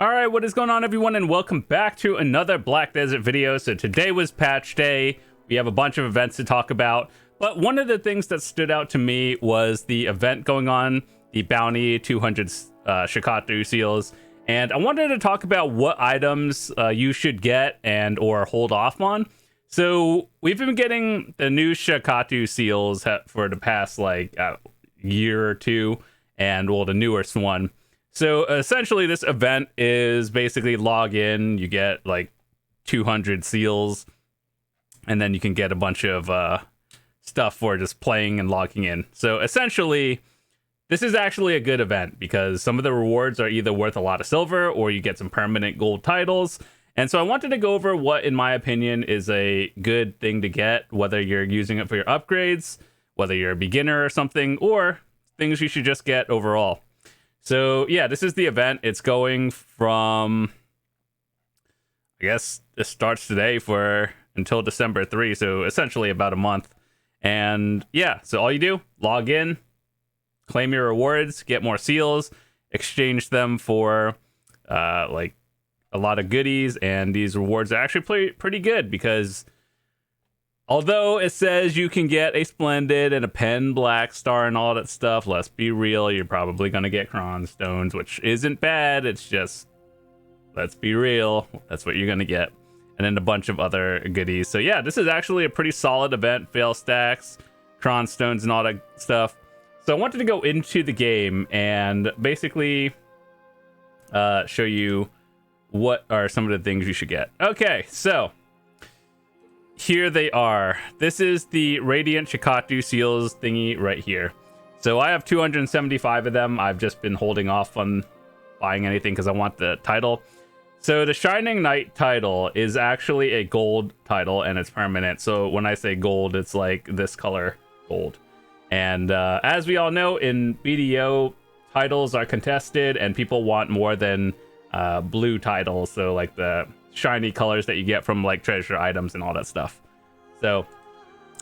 All right, what is going on, everyone, and welcome back to another Black Desert video. So today was patch day. We have a bunch of events to talk about, but one of the things that stood out to me was the event going on, the bounty 200 Shakatu seals, and I wanted to talk about what items you should get and or hold off on. So we've been getting the new Shakatu seals for the past year or two, and well, the newest one. So essentially this event is basically log in, you get like 200 seals, and then you can get a bunch of stuff for just playing and logging in. So essentially this is actually a good event because some of the rewards are either worth a lot of silver or you get some permanent gold titles. And so I wanted to go over what, in my opinion, is a good thing to get, whether you're using it for your upgrades, whether you're a beginner or something, or things you should just get overall. So yeah, this is the event. It's going from, I guess it starts today until December 3, so essentially about a month. And yeah, so all you do, log in, claim your rewards, get more seals, exchange them for like a lot of goodies, and these rewards are actually pretty good because although it says you can get a Splendid and a Pen Black Star and all that stuff, let's be real, you're probably going to get Cron Stones, which isn't bad. It's just, let's be real, that's what you're going to get. And then a bunch of other goodies. So yeah, this is actually a pretty solid event. Fail stacks, Cron Stones, and all that stuff. So I wanted to go into the game and basically show you what are some of the things you should get. Okay, so here they are. This is the Radiant Chicat seals thingy right here. So I have 275 of them. I've just been holding off on buying anything because I want the title. So the Shining Knight title is actually a gold title and it's permanent. So when I say gold, it's like this color gold. And as we all know, in BDO, titles are contested and people want more than blue titles. So like the shiny colors that you get from like treasure items and all that stuff. So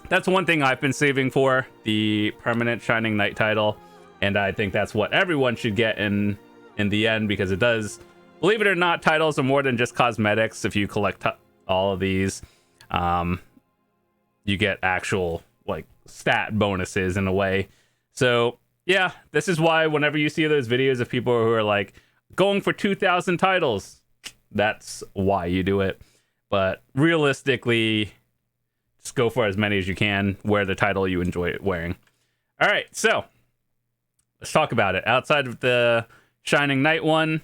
that's one thing I've been saving for, the permanent Shining Knight title, and I think that's what everyone should get in the end, because it does, believe it or not, titles are more than just cosmetics. If you collect all of these, you get actual like stat bonuses in a way. So yeah, this is why whenever you see those videos of people who are like going for 2,000 titles, that's why you do it. But realistically, just go for as many as you can. Wear the title you enjoy wearing. All right, so let's talk about it. Outside of the Shining Knight one,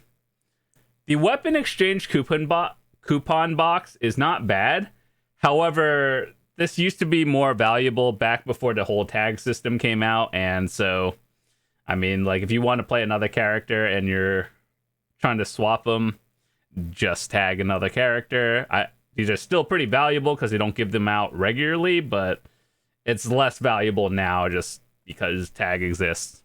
the weapon exchange coupon box is not bad. However, this used to be more valuable back before the whole tag system came out. And so, I mean, like if you want to play another character and you're trying to swap them, just tag another character. These are still pretty valuable because they don't give them out regularly, but it's less valuable now just because tag exists.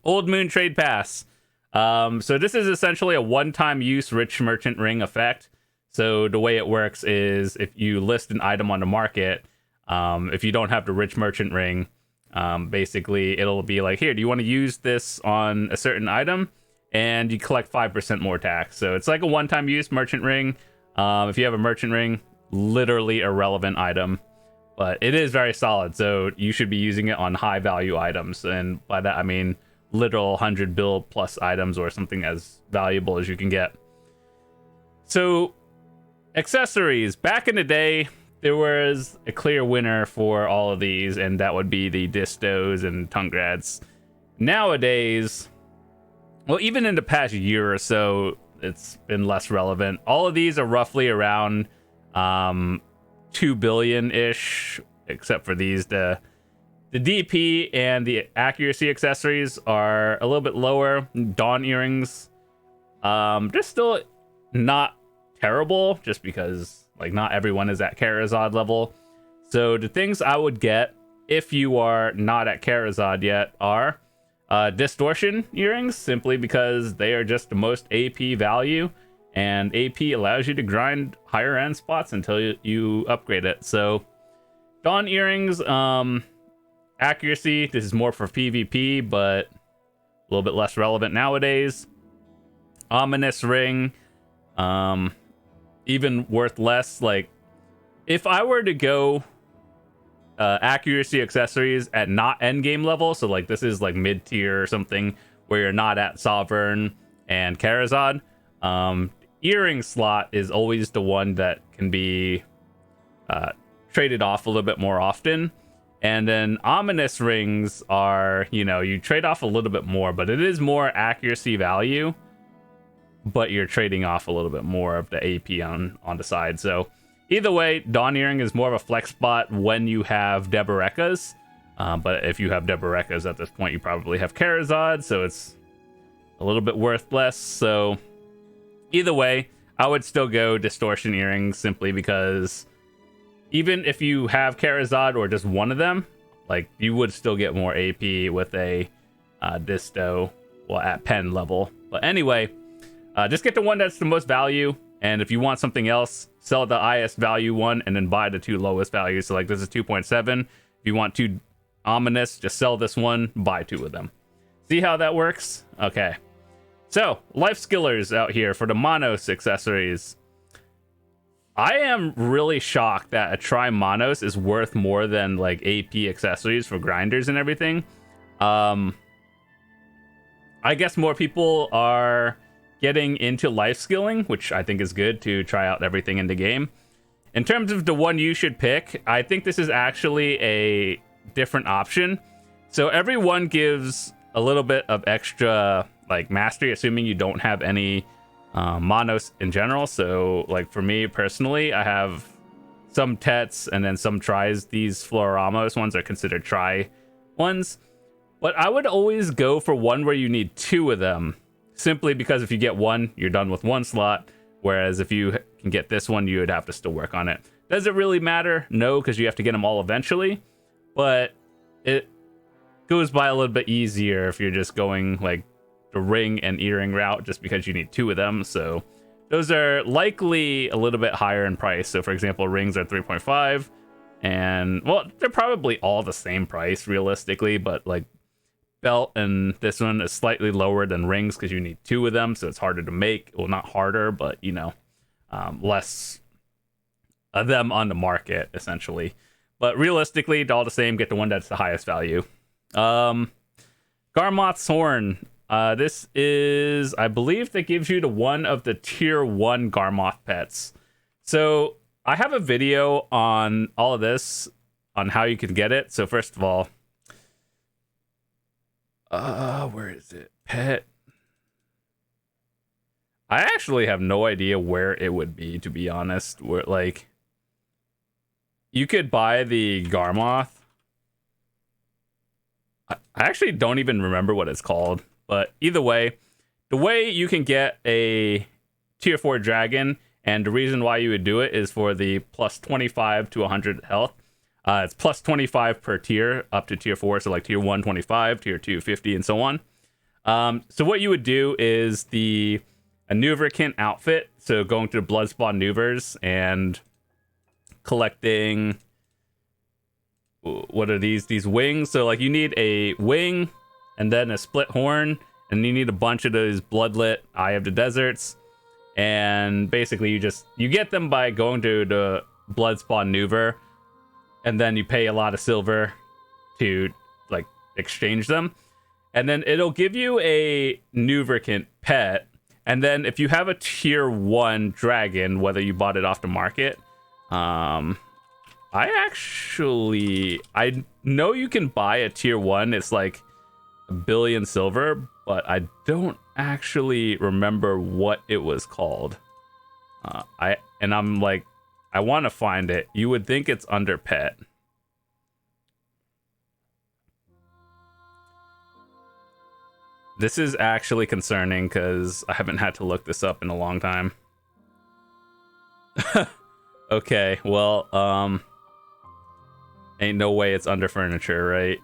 Old Moon Trade Pass. So this is essentially a one-time use rich merchant ring effect. So the way it works is if you list an item on the market, if you don't have the rich merchant ring, basically it'll be like, here, do you want to use this on a certain item? And you collect 5% more tax. So it's like a one-time use merchant ring. If you have a merchant ring, literally a relevant item, but it is very solid. So you should be using it on high value items. And by that, I mean literal 100 bill plus items or something as valuable as you can get. So accessories, back in the day, there was a clear winner for all of these, and that would be the Distos and Tungrads. Nowadays, well, even in the past year or so, it's been less relevant. All of these are roughly around 2 billion-ish, except for these. The DP and the accuracy accessories are a little bit lower. Dawn earrings, they're still not terrible, just because like not everyone is at Karazad level. So the things I would get if you are not at Karazad yet are distortion earrings, simply because they are just the most AP value, and AP allows you to grind higher end spots until you upgrade it. So Dawn earrings, accuracy, this is more for PvP, but a little bit less relevant nowadays. Ominous Ring, even worth less. Like, if I were to go accuracy accessories at not endgame level, so like this is like mid-tier or something where you're not at Sovereign and Karazhan, earring slot is always the one that can be traded off a little bit more often. And then ominous rings are, you know, you trade off a little bit more, but it is more accuracy value, but you're trading off a little bit more of the AP on the side. So either way, Dawn Earring is more of a flex spot when you have Debarekas. But if you have Debarekas at this point, you probably have Karazhan, so it's a little bit worth less. So either way, I would still go Distortion Earrings simply because even if you have Karazhan or just one of them, like, you would still get more AP with a Disto, well, at pen level. But anyway, just get the one that's the most value, and if you want something else, sell the highest value one and then buy the two lowest values. So like this is 2.7. If you want two ominous, just sell this one, buy two of them. See how that works? Okay. So, life skillers out here for the Monos accessories. I am really shocked that a Tri-Monos is worth more than like AP accessories for grinders and everything. I guess more people are getting into life skilling, which I think is good to try out everything in the game. In terms of the one you should pick, I think this is actually a different option. So everyone gives a little bit of extra like mastery, assuming you don't have any monos in general. So like for me personally, I have some Tets and then some Tries. These Floramos ones are considered Tri ones, but I would always go for one where you need two of them, simply because if you get one, you're done with one slot, whereas if you can get this one, you would have to still work on it. Does it really matter? No, because you have to get them all eventually, but it goes by a little bit easier if you're just going like the ring and earring route, just because you need two of them. So those are likely a little bit higher in price. So for example, rings are 3.5, and well, they're probably all the same price realistically, but like belt and this one is slightly lower than rings because you need two of them, so it's harder to make. Well, not harder, but you know, less of them on the market essentially. But realistically, they're all the same. Get the one that's the highest value. Garmoth's Horn. This is, I believe, that gives you the one of the tier 1 Ganroth pets. So I have a video on all of this, on how you can get it. So first of all, where is it? Pet. I actually have no idea where it would be, to be honest. Where, like, you could buy the Ganroth. I actually don't even remember what it's called. But either way, the way you can get a tier 4 dragon, and the reason why you would do it is for the plus 25 to 100 health. It's plus 25 per tier up to tier 4. So like tier 1, 25, tier 2, 50, and so on. So what you would do is the Anuvricant outfit. So going to the Bloodspawn Nuvers and collecting, what are these wings? So like you need a wing and then a split horn, and you need a bunch of those bloodlet Eye of the Deserts, and basically you get them by going to the Bloodspawn Nuver, and then you pay a lot of silver to like exchange them, and then it'll give you a Nuvricant pet. And then if you have a tier 1 dragon, whether you bought it off the market, I know you can buy a tier 1. It's like 1 billion silver, but I don't actually remember what it was called. I'm like, I want to find it. You would think it's under pet. This is actually concerning because I haven't had to look this up in a long time. Okay, well, ain't no way it's under furniture, right?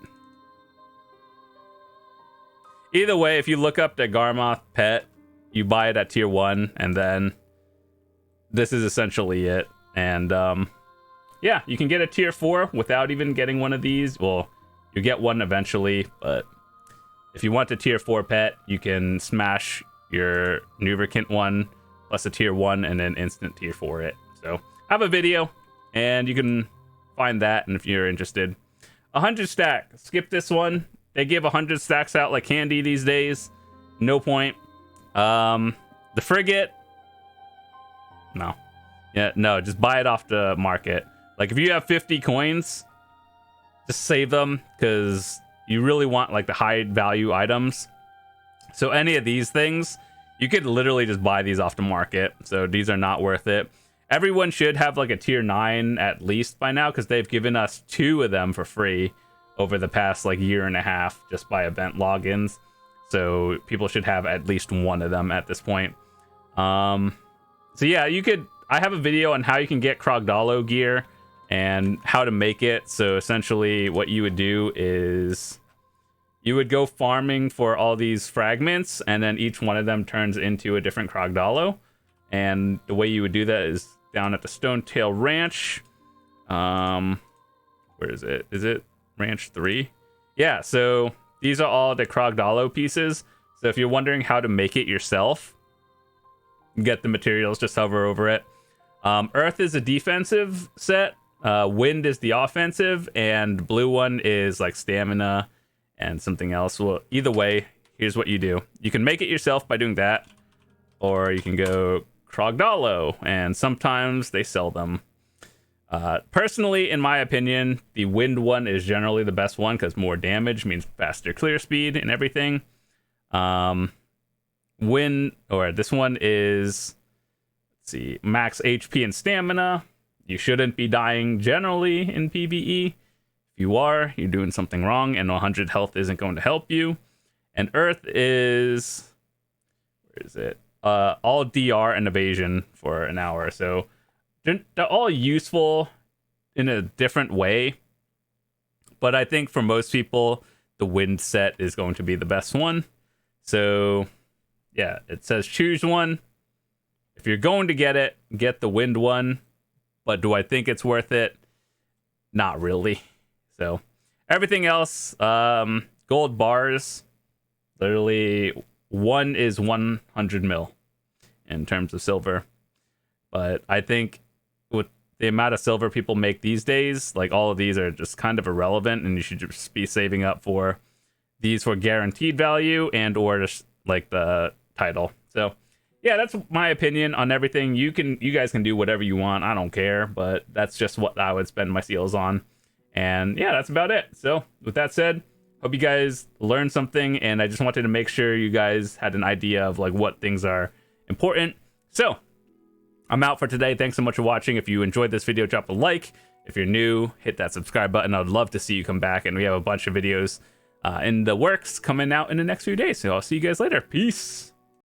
Either way, if you look up the Ganroth Pet, you buy it at tier 1, and then this is essentially it. And yeah, you can get a tier 4 without even getting one of these. Well, you get one eventually, but if you want the tier 4 pet, you can smash your lubricant one plus a tier 1 and then instant tier 4 it. So I have a video and you can find that, and if you're interested. 100 stack, skip this one. They give 100 stacks out like candy these days. No point. The frigate, no. Yeah, no, just buy it off the market. Like if you have 50 coins, just save them, because you really want like the high value items. So any of these things, you could literally just buy these off the market. So these are not worth it. Everyone should have like a tier 9 at least by now, because they've given us 2 of them for free over the past like year and a half just by event logins. So people should have at least 1 of them at this point. So yeah, I have a video on how you can get Krogdalo gear and how to make it. So essentially what you would do is you would go farming for all these fragments, and then each one of them turns into a different Krogdalo. And the way you would do that is down at the Stonetail Ranch. Where is it? Is it Ranch 3? Yeah, so these are all the Krogdalo pieces. So if you're wondering how to make it yourself, get the materials, just hover over it. Earth is a defensive set. Wind is the offensive, and blue one is like stamina and something else. Well, either way, here's what you do. You can make it yourself by doing that, or you can go Krogdalo, and sometimes they sell them. Personally, in my opinion, the wind one is generally the best one, because more damage means faster clear speed and everything. This one is, let's see, max HP and stamina. You shouldn't be dying generally in PvE. If you are, you're doing something wrong, and 100 health isn't going to help you. And Earth is, where is it? All DR and evasion for an hour. So they're all useful in a different way. But I think for most people, the wind set is going to be the best one. So yeah, it says choose one. If you're going to get it, get the wind one. But do I think it's worth it? Not really. So everything else, gold bars, literally one is 100 mil in terms of silver. But I think with the amount of silver people make these days, like all of these are just kind of irrelevant, and you should just be saving up for these for guaranteed value and or just like the title. So yeah, that's my opinion on everything. You guys can do whatever you want. I don't care, but that's just what I would spend my seals on. And yeah, that's about it. So with that said, hope you guys learned something, and I just wanted to make sure you guys had an idea of like what things are important. So I'm out for today. Thanks so much for watching. If you enjoyed this video, drop a like. If you're new, hit that subscribe button. I would love to see you come back, and we have a bunch of videos in the works coming out in the next few days. So I'll see you guys later. Peace.